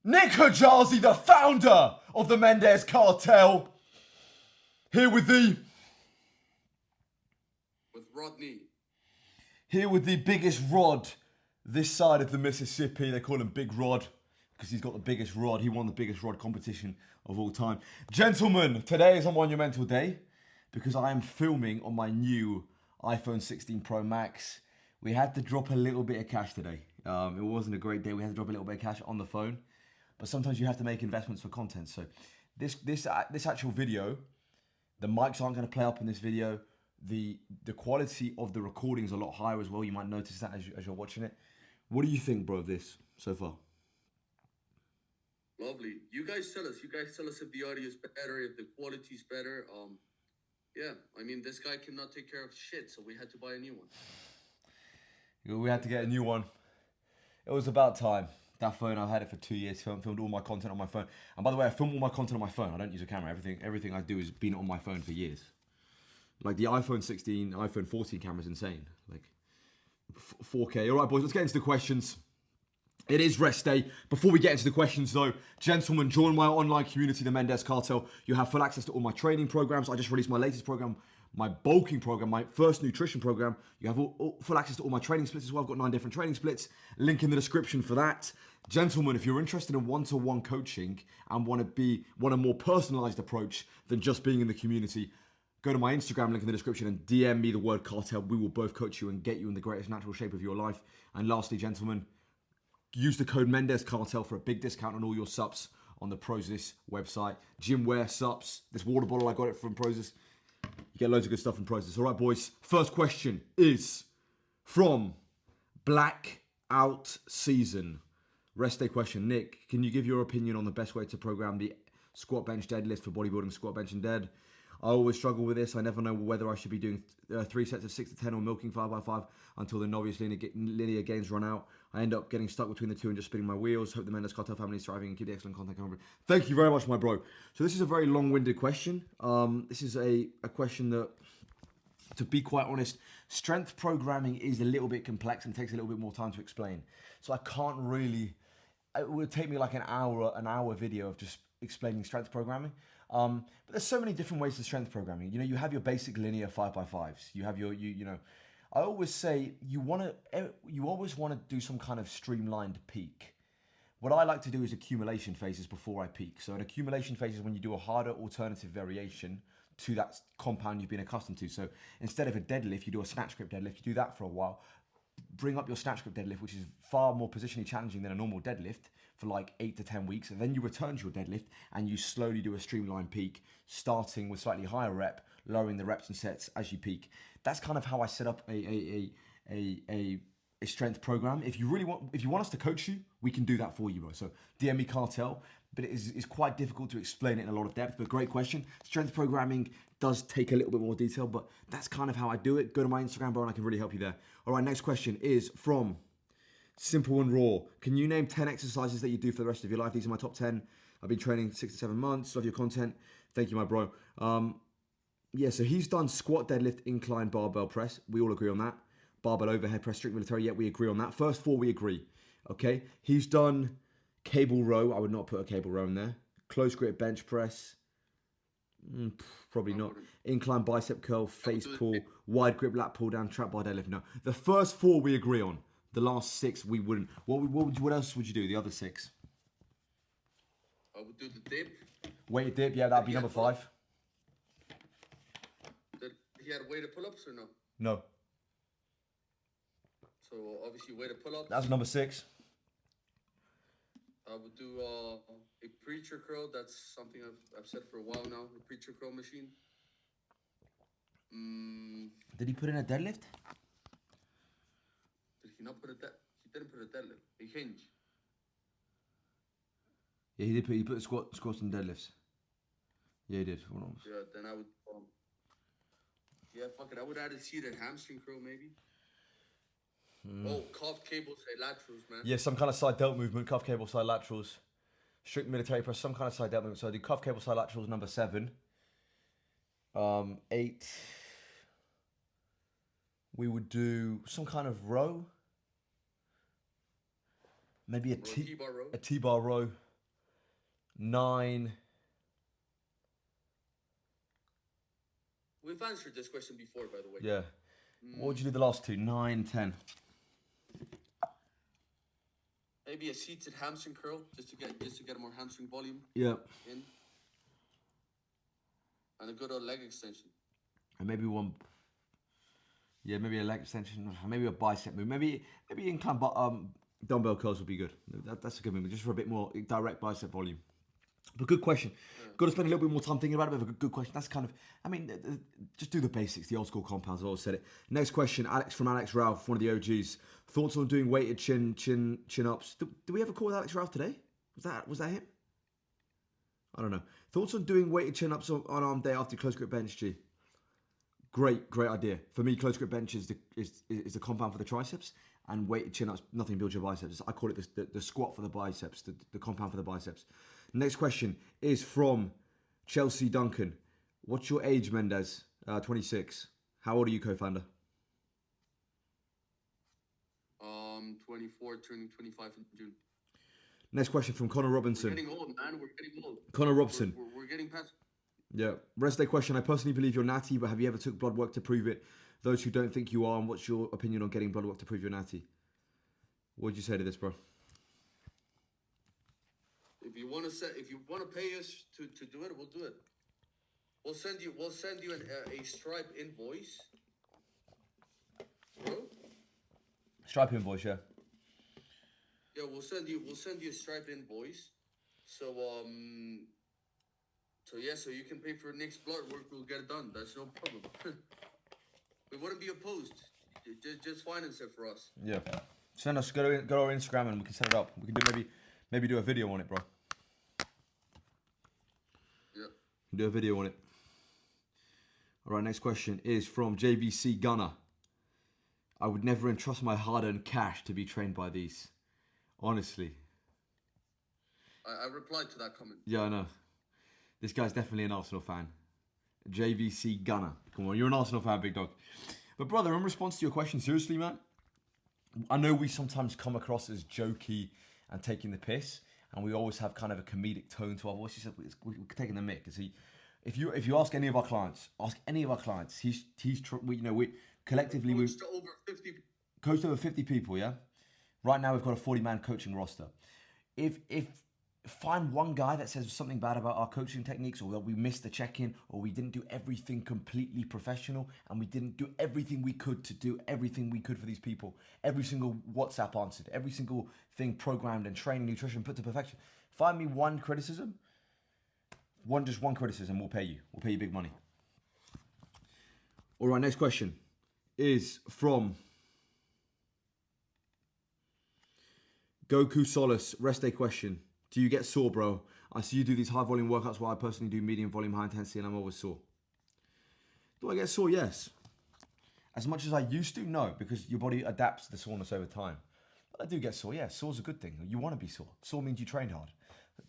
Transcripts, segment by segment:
Nick Hajazi, the founder of the Mendes Cartel, here with the Rodney. Here with the biggest rod this side of the Mississippi. They call him Big Rod because he's got the biggest rod. He won the biggest rod competition of all time. Gentlemen, today is a monumental day because I am filming on my new iPhone 16 Pro Max. We had to drop a little bit of cash today. It wasn't a great day. We had to drop a little bit of cash on the phone. But sometimes you have to make investments for content. So this actual video, the mics aren't going to play up in this video. The quality of the recording is a lot higher as well. You might notice that as you're watching it. What do you think, bro, of this so far? Lovely. You guys tell us. If the audio is better, if the quality is better. Yeah. I mean, this guy cannot take care of shit, so we had to buy a new one. We had to get a new one. It was about time. That phone, I've had it for 2 years. Filmed all my content on my phone. And by the way, I film all my content on my phone. I don't use a camera. Everything I do has been on my phone for years. Like the iPhone 16, iPhone 14 camera is insane. Like 4K. All right, boys, let's get into the questions. It is rest day. Before we get into the questions, though, gentlemen, join my online community, the Mendes Cartel. You have full access to all my training programs. I just released my latest program, my bulking program, my first nutrition program. You have full access to all my training splits as well. I've got 9 different training splits. Link in the description for that. Gentlemen, if you're interested in one-to-one coaching and want a more personalized approach than just being in the community, go to my Instagram link in the description and DM me the word cartel. We will both coach you and get you in the greatest natural shape of your life. And lastly, gentlemen, use the code Mendes Cartel for a big discount on all your subs on the Prozis website. Gym wear subs. This water bottle, I got it from Prozis. You get loads of good stuff from Prozis. All right, boys. First question is from Blackout Season. Rest day question. Nick, can you give your opinion on the best way to program the squat, bench, deadlift for bodybuilding, squat, bench, and dead? I always struggle with this. I never know whether I should be doing 3 sets of 6 to 10 or milking 5x5 until the novice linear gains run out. I end up getting stuck between the two and just spinning my wheels. Hope the Mendes Cartel family is thriving and keep the excellent content coming. Thank you very much, my bro. So this is a very long-winded question. This is a question that, to be quite honest, strength programming is a little bit complex and takes a little bit more time to explain. So I can't really... It would take me like an hour video of just explaining strength programming. But there's so many different ways to strength programming. You know, you have your basic linear 5x5s. You have your, you know, I always say you always want to do some kind of streamlined peak. What I like to do is accumulation phases before I peak. So an accumulation phase is when you do a harder alternative variation to that compound you've been accustomed to. So instead of a deadlift, you do a snatch grip deadlift. You do that for a while. Bring up your snatch grip deadlift, which is far more positionally challenging than a normal deadlift, for like 8 to 10 weeks. And then you return to your deadlift and you slowly do a streamlined peak, starting with slightly higher rep, lowering the reps and sets as you peak. That's kind of how I set up a strength program. If you want us to coach you, we can do that for you, bro. So DM me Cartel, but it's quite difficult to explain it in a lot of depth. But great question. Strength programming does take a little bit more detail, but that's kind of how I do it. Go to my Instagram, bro, and I can really help you there. All right, next question is from Simple and Raw. Can you name 10 exercises that you do for the rest of your life? These are my top 10. I've been training 6 to 7 months. Love your content. Thank you, my bro. Yeah, so he's done squat, deadlift, incline, barbell press. We all agree on that. Barbell overhead press, strict military. Yeah, we agree on that. First 4, we agree. Okay. He's done cable row. I would not put a cable row in there. Close grip bench press. Probably not. Incline bicep curl, face pull, wide grip lat pull down, trap bar deadlift. No. The first 4 we agree on. The last 6 we wouldn't. What else would you do? The other 6? I would do the dip. Weighted dip. Yeah, that'd be number 5. He had weighted pull-ups or no? No. So obviously weighted pull-ups. That's number 6. I would do a preacher curl. That's something I've said for a while now. A preacher curl machine. Did he put in a deadlift? Did he not put a He didn't put a deadlift. A hinge. Yeah, he did. He put squats and deadlifts. Yeah, he did. Hold on. Yeah, then I would. Yeah, fuck it. I would add a seated hamstring curl maybe. Oh, calf cable side laterals, man. Yeah, some kind of side delt movement, cuff cable side laterals, strict military press, some kind of side delt movement. So I do cuff cable side laterals, number 7. 8. We would do some kind of row. Maybe a T-bar row. 9. We've answered this question before, by the way. Yeah. What would you do the last 2? 9, 10. Maybe a seated hamstring curl just to get more hamstring volume. Yeah. In. And a good old leg extension. And maybe one. Yeah, maybe a leg extension. Maybe a bicep move. Maybe incline dumbbell curls would be good. That's a good move, just for a bit more direct bicep volume. But good question. Yeah. Got to spend a little bit more time thinking about it, but a good question. That's kind of, I mean, just do the basics, the old school compounds. I've always said it. Next question, from Alex Ralph, one of the OGs. Thoughts on doing weighted chin ups? Did we ever call Alex Ralph today? Was that him? I don't know. Thoughts on doing weighted chin ups on arm day after close grip bench, G? Great idea. For me, close grip bench is the compound for the triceps, and weighted chin ups, nothing builds your biceps. I call it the squat for the biceps, the compound for the biceps. Next question is from Chelsea Duncan. What's your age, Mendez? 26. How old are you, co-founder? 24, turning 25 in June. Next question from Connor Robinson. We're getting old, man. We're getting old. Connor Robinson. We're getting past. Yeah. Rest day question. I personally believe you're natty, but have you ever took blood work to prove it? Those who don't think you are, and what's your opinion on getting blood work to prove you're natty? What would you say to this, bro? If you want to pay us to do it, we'll do it. We'll send you a Stripe invoice, bro. Stripe invoice, yeah. Yeah, we'll send you a Stripe invoice. So so you can pay for Nick's blood work. We'll get it done. That's no problem. We wouldn't be opposed. Just finance it for us. Yeah. Send us go to our Instagram and we can set it up. We can maybe do a video on it, bro. Yeah. Do a video on it. All right, next question is from JVC Gunner. I would never entrust my hard-earned cash to be trained by these. Honestly. I replied to that comment. Yeah, I know. This guy's definitely an Arsenal fan. JVC Gunner. Come on, you're an Arsenal fan, big dog. But brother, in response to your question, seriously, man, I know we sometimes come across as jokey and taking the piss, and we always have kind of a comedic tone to our voices. We're taking the mick. If you ask any of our clients, we collectively we coached over 50 people. Yeah, right now we've got a 40-man coaching roster. If find one guy that says something bad about our coaching techniques, or that we missed the check-in, or we didn't do everything completely professional, and we didn't do everything we could for these people. Every single WhatsApp answered, every single thing programmed and training, nutrition put to perfection. Find me one criticism, just one criticism, we'll pay you. We'll pay you big money. All right, next question is from Goku Solace. Rest day question. Do you get sore, bro? I see you do these high volume workouts while I personally do medium volume, high intensity, and I'm always sore. Do I get sore? Yes. As much as I used to? No, because your body adapts to the soreness over time. But I do get sore, yeah. Sore's a good thing. You want to be sore. Sore means you trained hard.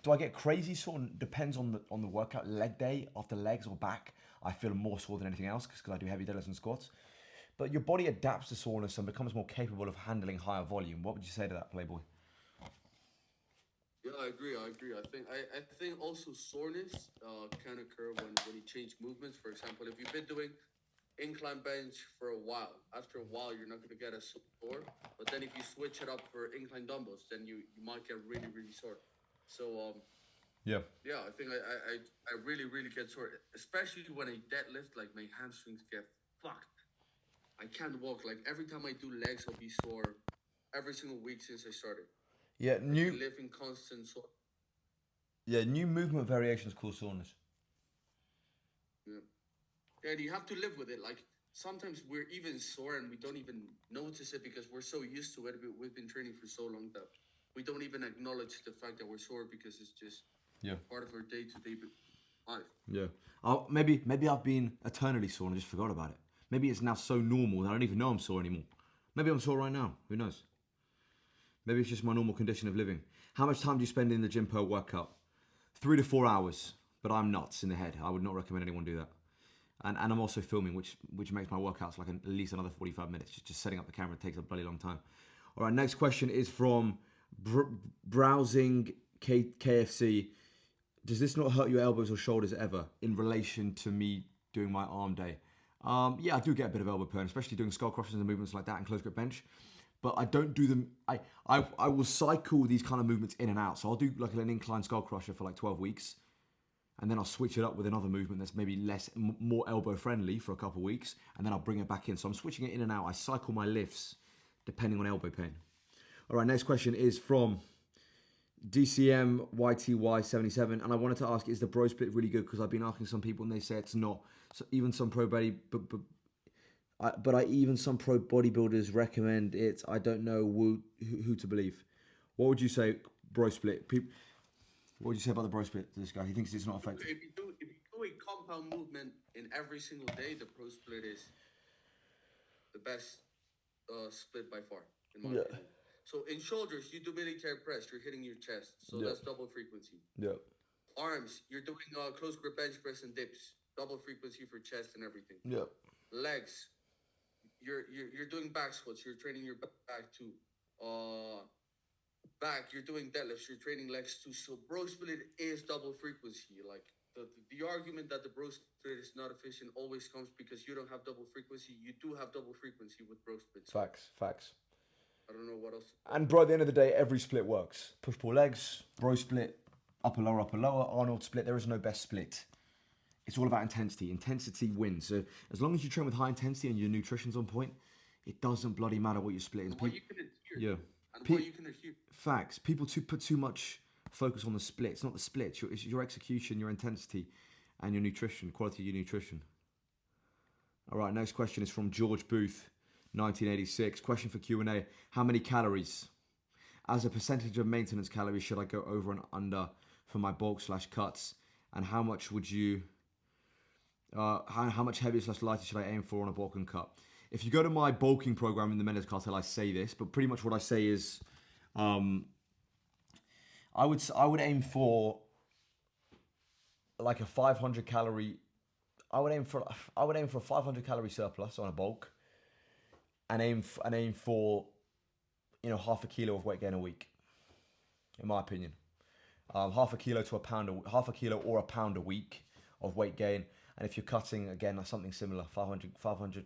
Do I get crazy sore? Depends on the workout. Leg day, after legs or back, I feel more sore than anything else because I do heavy deadlifts and squats. But your body adapts to soreness and becomes more capable of handling higher volume. What would you say to that, Playboy? Yeah, I agree. I think also soreness can occur when you change movements. For example, if you've been doing incline bench for a while, after a while you're not going to get as sore. But then if you switch it up for incline dumbbells, then you might get really, really sore. So yeah, I think I really, really get sore, especially when I deadlift. Like my hamstrings get fucked. I can't walk. Like every time I do legs, I'll be sore every single week since I started. Yeah, living constant sore. Yeah, new movement variations cause soreness. Yeah, and you have to live with it. Like sometimes we're even sore and we don't even notice it because we're so used to it. We've been training for so long that we don't even acknowledge the fact that we're sore because it's just part of our day-to-day life. Yeah. Maybe I've been eternally sore and I just forgot about it. Maybe it's now so normal that I don't even know I'm sore anymore. Maybe I'm sore right now. Who knows? Maybe it's just my normal condition of living. How much time do you spend in the gym per workout? 3 to 4 hours, but I'm nuts in the head. I would not recommend anyone do that. And I'm also filming, which makes my workouts like at least another 45 minutes. Just setting up the camera takes a bloody long time. All right, next question is from Browsing KFC. Does this not hurt your elbows or shoulders ever in relation to me doing my arm day? Yeah, I do get a bit of elbow pain, especially doing skull crushes and movements like that and close grip bench. But I don't do them. I will cycle these kind of movements in and out. So I'll do like an incline skull crusher for like 12 weeks, and then I'll switch it up with another movement that's maybe more elbow friendly for a couple of weeks, and then I'll bring it back in. So I'm switching it in and out. I cycle my lifts depending on elbow pain. All right, next question is from DCM YTY77, and I wanted to ask: is the bro split really good? Because I've been asking some people, and they say it's not. So even some pro body, even some pro bodybuilders recommend it. I don't know who to believe. What would you say, bro split? What would you say about the bro split to this guy? He thinks it's not effective. If you do a compound movement in every single day, the pro split is the best split by far, in my opinion. So in shoulders, you do military press, you're hitting your chest, so that's double frequency. Yeah. Arms, you're doing close grip bench press and dips, double frequency for chest and everything. Yeah. Legs, you're doing back squats, you're training your back too. Back, you're doing deadlifts, you're training legs too. So bro split is double frequency. Like the argument that the bro split is not efficient always comes because you don't have double frequency. You do have double frequency with bro splits. Facts. I don't know what else. And bro, at the end of the day, every split works. Push pull legs, bro split, upper lower, Arnold split. There is no best split. It's all about intensity. Intensity wins. So as long as you train with high intensity and your nutrition's on point, it doesn't bloody matter what your split is. What you can adhere. Yeah. And what you can adhere. Facts. People put too much focus on the split. It's not the split. It's your execution, your intensity, and your nutrition, quality of your nutrition. All right, next question is from George Booth, 1986. Question for Q&A. How many calories? As a percentage of maintenance calories, should I go over and under for my bulk/cuts? And how much would you... how much heavier/lighter should I aim for on a bulk and cut? If you go to my bulking program in the Mendes Cartel, I say this, but pretty much what I say is, I would aim for like a 500 calorie. I would aim for a 500 calorie surplus on a bulk, and aim for half a kilo of weight gain a week. In my opinion, half a kilo or a pound a week of weight gain. And if you're cutting, again, something similar, 500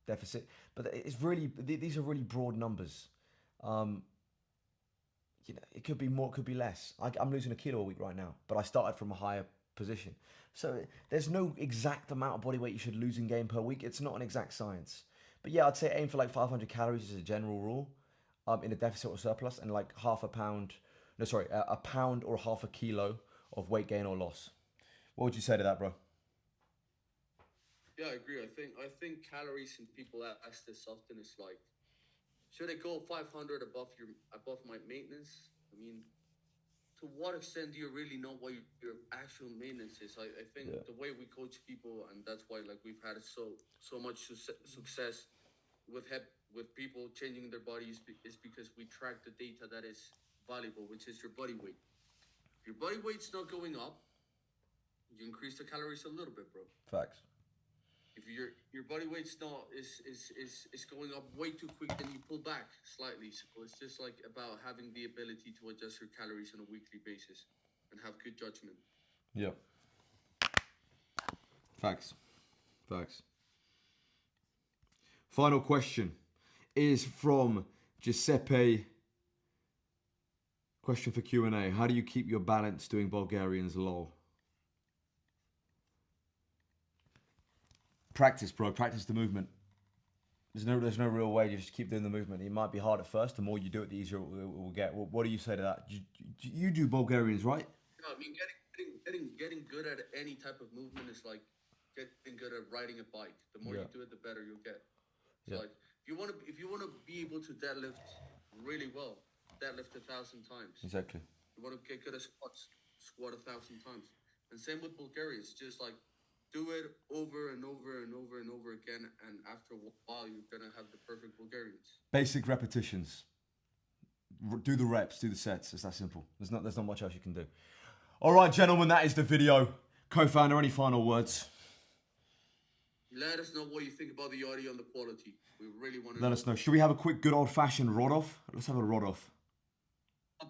deficit. But it's really, these are really broad numbers. It could be more, it could be less. I'm losing a kilo a week right now, but I started from a higher position. So there's no exact amount of body weight you should lose and gain per week. It's not an exact science. But yeah, I'd say aim for like 500 calories as a general rule, in a deficit or surplus, and like a pound or half a kilo of weight gain or loss. What would you say to that, bro? Yeah, I agree. I think calories, and people ask this often, is like, should I go 500 above my maintenance? I mean, to what extent do you really know what your actual maintenance is? I think the way we coach people, and that's why like we've had so much success with people changing their bodies, is because we track the data that is valuable, which is your body weight. If your body weight's not going up, you increase the calories a little bit, bro. Facts. If your body weight's not is going up way too quick, then you pull back slightly. So it's just like about having the ability to adjust your calories on a weekly basis and have good judgment. Yeah. Facts. Final question is from Giuseppe. Question for Q&A. How do you keep your balance doing Bulgarians, lol? Practice, bro. Practice the movement. There's no real way. You just keep doing the movement. It might be hard at first. The more you do it, the easier it will get. What do you say to that? You do Bulgarians, right? No, I mean, getting good at any type of movement is like getting good at riding a bike. The more you do it, the better you'll get. So like, if you want to be able to deadlift really well, deadlift 1,000 times. Exactly. You want to get good at squats, squat 1,000 times. And same with Bulgarians. Just like, do it over and over and over and over again, and after a while, you're gonna have the perfect Bulgarians. Basic repetitions. Do the reps, do the sets. It's that simple. There's not much else you can do. All right, gentlemen, that is the video. Co-founder, any final words? Let us know what you think about the audio and the quality. We really want to Let us know. Should we have a quick, good old-fashioned rod off? Let's have a rod off.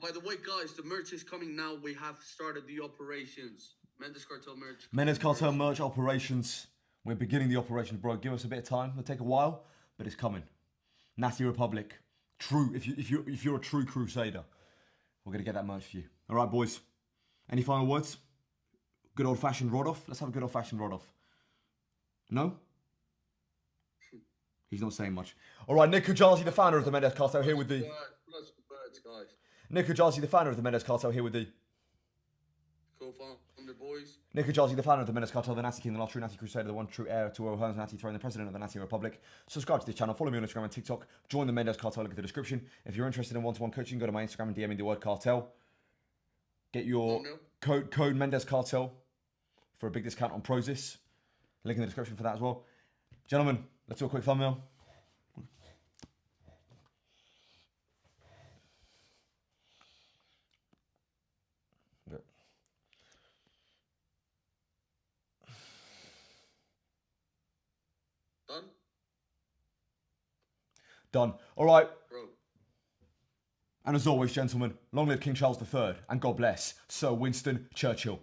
By the way, guys, the merch is coming now. We have started the operations. Mendes Cartel merch. Mendes Cartel merch operations. We're beginning the operations, bro. Give us a bit of time. It'll take a while, but it's coming. Natty Republic. True. If you're a true crusader, we're gonna get that merch for you. All right, boys. Any final words? Good old fashioned rod off. Let's have a good old fashioned rod off. No? He's not saying much. All right, Nick Kujazi, the founder of the Mendes Cartel, here with the. Plus birds, guys. Nick Kujazi, the founder of the Mendes Cartel, here with the. Co-founder boys. Nick Kujazi, the founder of the Mendes Cartel, the Natty King, the last true Natty Crusader, the one true heir to Earl Hearn's Natty throne, the president of the Natty Republic. Subscribe to this channel, follow me on Instagram and TikTok, join the Mendes Cartel, look at the description. If you're interested in one-to-one coaching, go to my Instagram and DM me the word cartel. Get your code Mendes Cartel for a big discount on Prozis. Link in the description for that as well. Gentlemen, let's do a quick thumbnail. Done? Done. All right. Bro. And as always, gentlemen, long live King Charles III, and God bless Sir Winston Churchill.